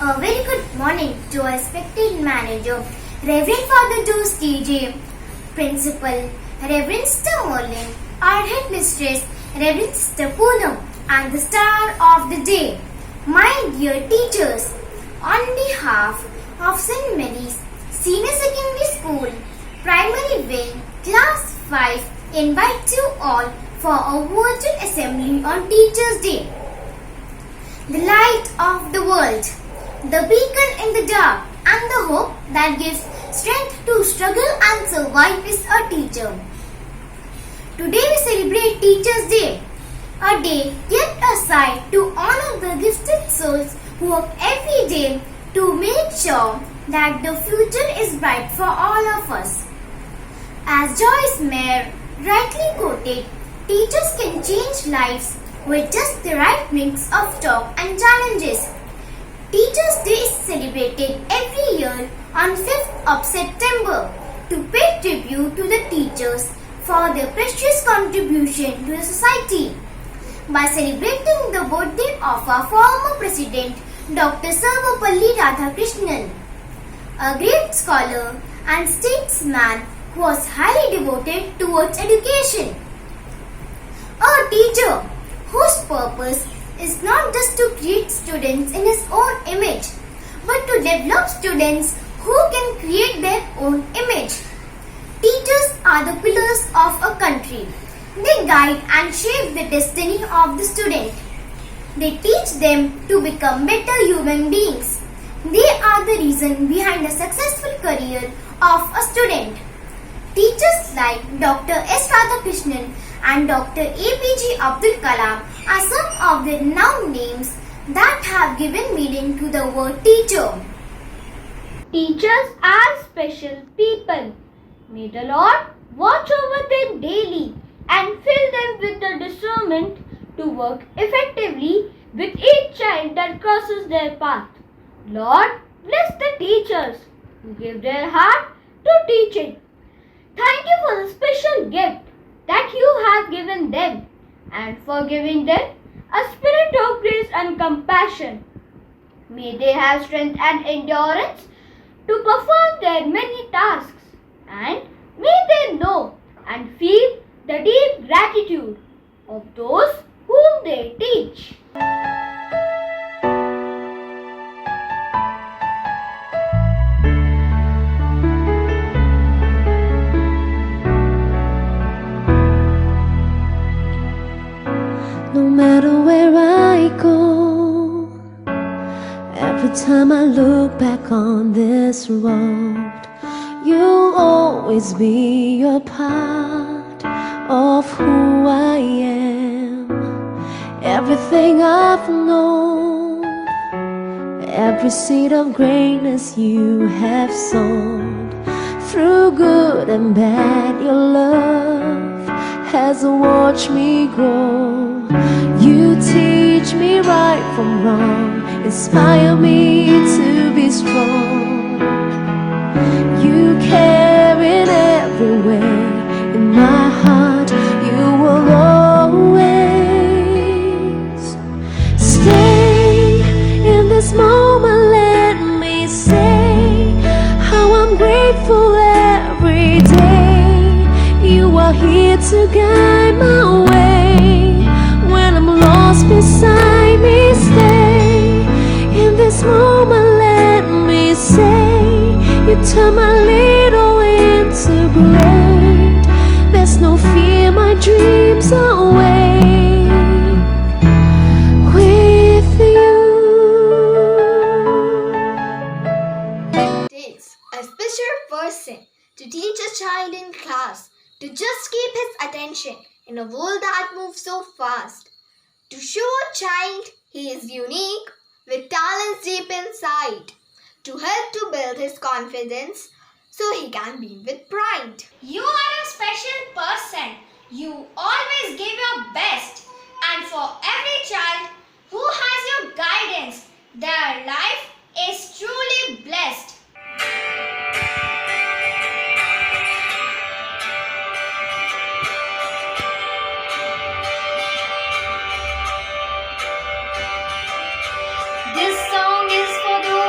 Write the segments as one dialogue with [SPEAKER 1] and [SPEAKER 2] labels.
[SPEAKER 1] A very good morning to our respected manager, Reverend Father Joes TJ, Principal, Reverend Sister Merlin, our headmistress, Reverend Sister Poonam, and the star of the day. My dear teachers, on behalf of St. Mary's Senior Secondary School, Primary Wing, Class 5, invite you all for a virtual assembly on Teachers' Day. The light of the world, the beacon in the dark, and the hope that gives strength to struggle and survive is a teacher. Today we celebrate Teachers' Day, a day kept aside to honor the gifted souls who work every day to make sure that the future is bright for all of us. As St.Mary rightly quoted, teachers can change lives with just the right mix of talk and challenges. Teachers' Day is celebrated every year on 5th of September to pay tribute to the teachers for their precious contribution to the society. By celebrating the birthday of our former President, Dr. Sarvapalli Radhakrishnan, a great scholar and statesman who was highly devoted towards education. A teacher whose purpose is not just to create students in his own image, but to develop students who can create their own image. Teachers are the pillars of a country. They guide and shape the destiny of the student. They teach them to become better human beings. They are the reason behind the successful career of a student. Teachers like Dr. S. Radhakrishnan and Dr. APJ Abdul Kalam are some of the renowned names that have given meaning to the word teacher.
[SPEAKER 2] Teachers are special people. May the Lord watch over them daily and fill them with the discernment to work effectively with each child that crosses their path. Lord, bless the teachers who give their heart to teaching. Thank you for the special gift that you have given them and for giving them a spirit of grace and compassion. May they have strength and endurance to perform their many tasks, and may they know and feel the deep gratitude of those whom they teach.
[SPEAKER 3] No matter where I go, every time I look back on this road, you'll always be a part of who I am. Everything I've known, every seed of greatness you have sown, through good and bad, your love has watched me grow. You teach me right from wrong, inspire me to be strong. You care in every way, in my heart you will always stay. In this moment let me say how I'm grateful every day. You are here to guide my way. When I'm lost beside me, stay. In this moment let me say you turn my little into great. There's no fear, my dreams are awake with you.
[SPEAKER 4] It takes a special person to teach a child in class to just keep his attention in a world that moves so fast. To show a child he is unique with talents deep inside. To help to build his confidence so he can be with pride.
[SPEAKER 5] You are a special person. You always give your best. And for every child who has your guidance, their life is truly blessed.
[SPEAKER 4] This song is for the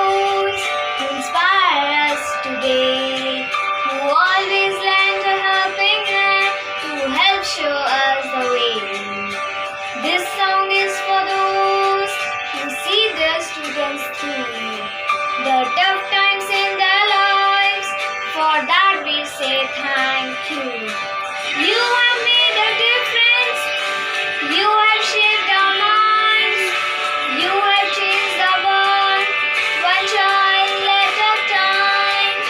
[SPEAKER 5] students through the tough times in their lives. For that we say thank you. You have made a difference. You have shaped our minds. You have changed the world, one child at a time.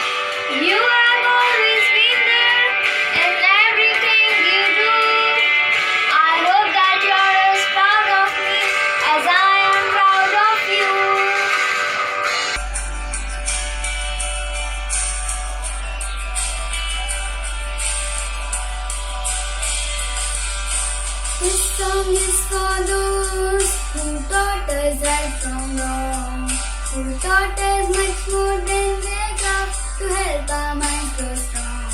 [SPEAKER 5] You have always been there in everything you do. I hope that you're as proud of me as I am proud of you.
[SPEAKER 1] This song is for those who taught us right from wrong, who taught us much more than their craft to help our minds grow strong.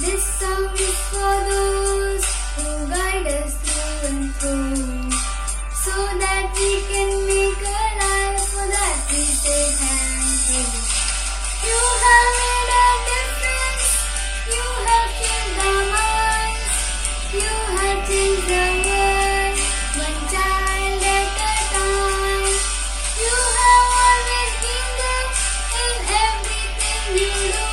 [SPEAKER 1] This song is for those who guide us through and through, so that we can make a life. For that we say thank you. You have made a difference. You have changed our minds. You have changed the world, one child at a time. You have always been there in everything you do.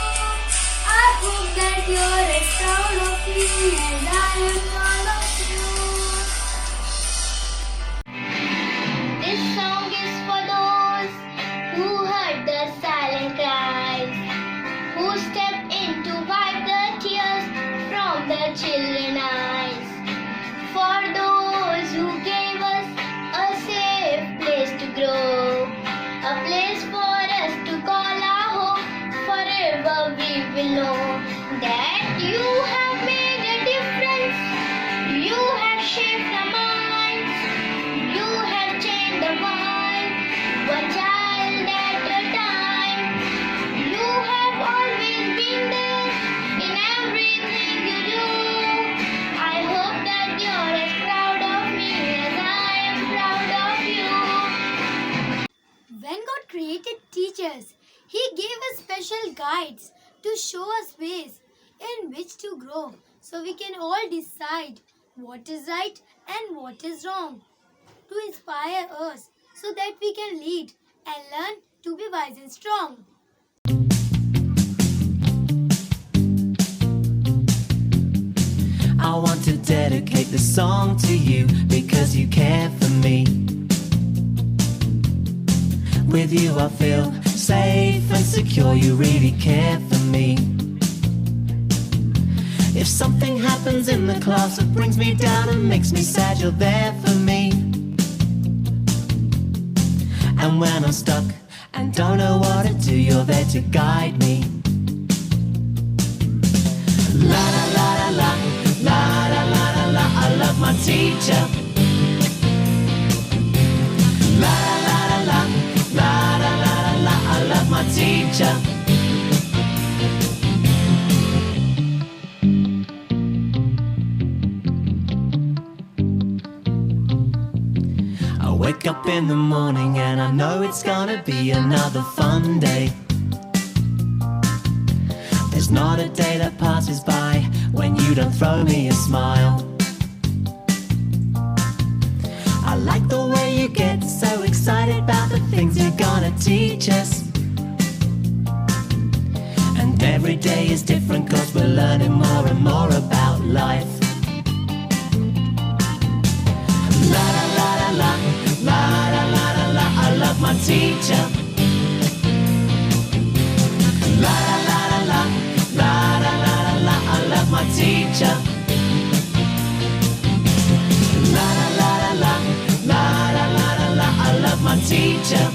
[SPEAKER 1] I hope that you're as proud of me as I am proud of you.
[SPEAKER 5] This song is for those who heard the silent cries, who stepped in to wipe the tears from the children's eyes. For those who gave us a safe place to grow, a place for us to call our home. Forever we will know that you have made a difference. You have shaped our minds. You have changed the world, one child at a time. You have always been there in everything you do. I hope that you're as proud of me as I am proud of you.
[SPEAKER 1] When God created teachers, He gave us special guides to show us ways in which to grow, so we can all decide what is right and what is wrong, to inspire us so that we can lead and learn to be wise and strong.
[SPEAKER 6] I want to dedicate this song to you because you care for me. With you I feel safe and secure, you really care for me. If something happens in the class that brings me down and makes me sad, you're there for me. And when I'm stuck and don't know what to do, you're there to guide me. La la la la la, la la la la la, I love my teacher. La la la la la, la la la la la, I love my teacher. I wake up in the morning and I know it's gonna be another fun day. There's not a day that passes by when you don't throw me a smile. I like the way you get so excited about the things you're gonna teach us. And every day is different 'cause we're learning more and more about life. La la la la la, la la la la la, I love my teacher. La la la la la, la la la la la, I love my teacher. La la la la la, la la la la la, I love my teacher.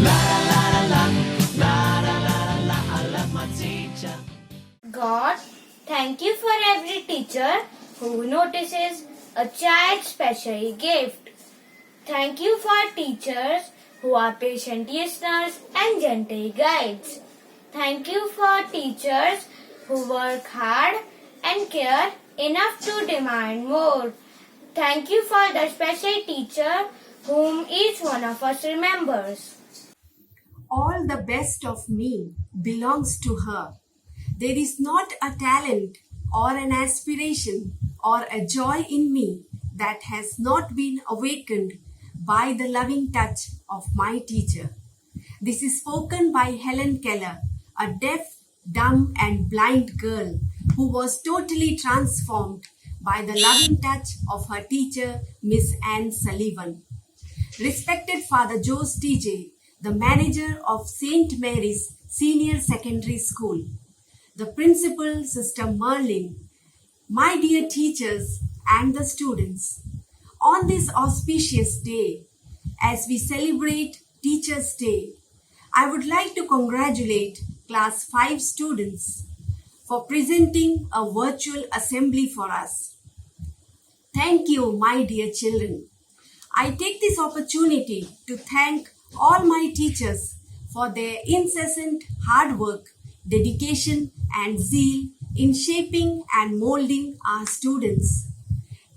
[SPEAKER 6] La la la la la, la la la la la, I love my teacher.
[SPEAKER 2] God, thank you for every teacher who notices a child's special gift. Thank you for teachers who are patient listeners and gentle guides. Thank you for teachers who work hard and care enough to demand more. Thank you for the special teacher whom each one of us remembers.
[SPEAKER 7] All the best of me belongs to her. There is not a talent or an aspiration or a joy in me that has not been awakened by the loving touch of my teacher. This is spoken by Helen Keller, a deaf, dumb, and blind girl who was totally transformed by the loving touch of her teacher, Miss Anne Sullivan. Respected Father Jose TJ, the manager of St. Mary's Senior Secondary School, the principal, Sister Merlin, my dear teachers and the students, on this auspicious day, as we celebrate Teachers' Day, I would like to congratulate Class 5 students for presenting a virtual assembly for us. Thank you, my dear children. I take this opportunity to thank all my teachers for their incessant hard work, dedication, and zeal in shaping and molding our students.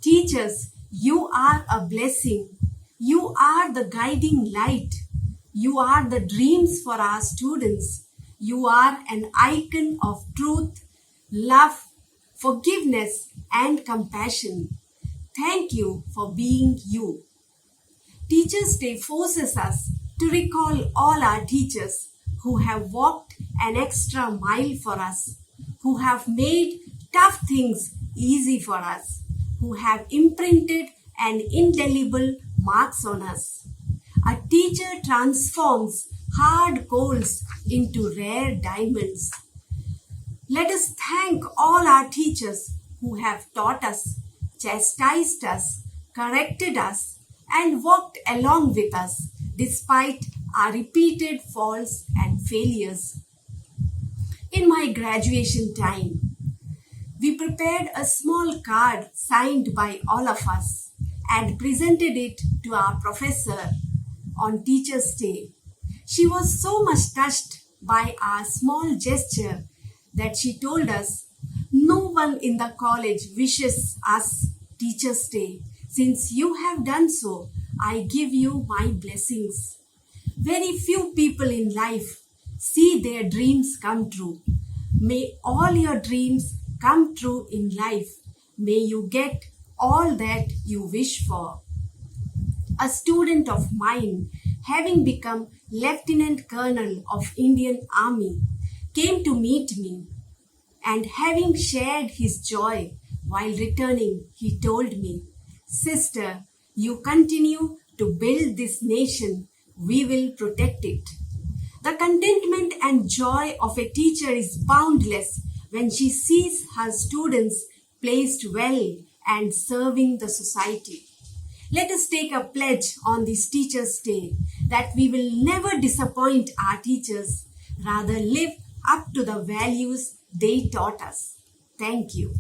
[SPEAKER 7] Teachers, you are a blessing. You are the guiding light. You are the dreams for our students. You are an icon of truth, love, forgiveness, and compassion. Thank you for being you. Teachers' Day forces us to recall all our teachers who have walked an extra mile for us, who have made tough things easy for us, who have imprinted an indelible marks on us. A teacher transforms hard coals into rare diamonds. Let us thank all our teachers who have taught us, chastised us, corrected us, and walked along with us despite our repeated faults and failures. In my graduation time, we prepared a small card signed by all of us and presented it to our professor on Teachers' Day. She was so much touched by our small gesture that she told us, "No one in the college wishes us Teachers' Day. Since you have done so, I give you my blessings." Very few people in life see their dreams come true. May all your dreams come true in life. May you get all that you wish for. A student of mine, having become Lieutenant Colonel of Indian Army, came to meet me, and having shared his joy while returning, he told me, "Sister, you continue to build this nation, we will protect it." The contentment and joy of a teacher is boundless when she sees her students placed well and serving the society. Let us take a pledge on this Teachers' Day that we will never disappoint our teachers, rather live up to the values they taught us. Thank you.